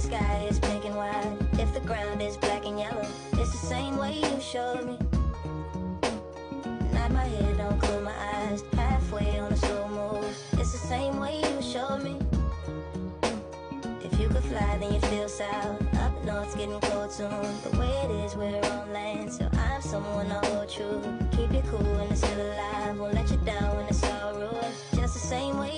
sky is pink and white, if the ground is black and yellow, it's the same way you showed me. Nod my head, don't close my eyes, halfway on a slow move, it's the same way you showed me. If you could fly, then you feel south. Up north's getting cold soon. The way it is, we're on land, so I'm someone to hold true. Keep you cool when it's still alive, won't let you down when it's all ruined. Just the same way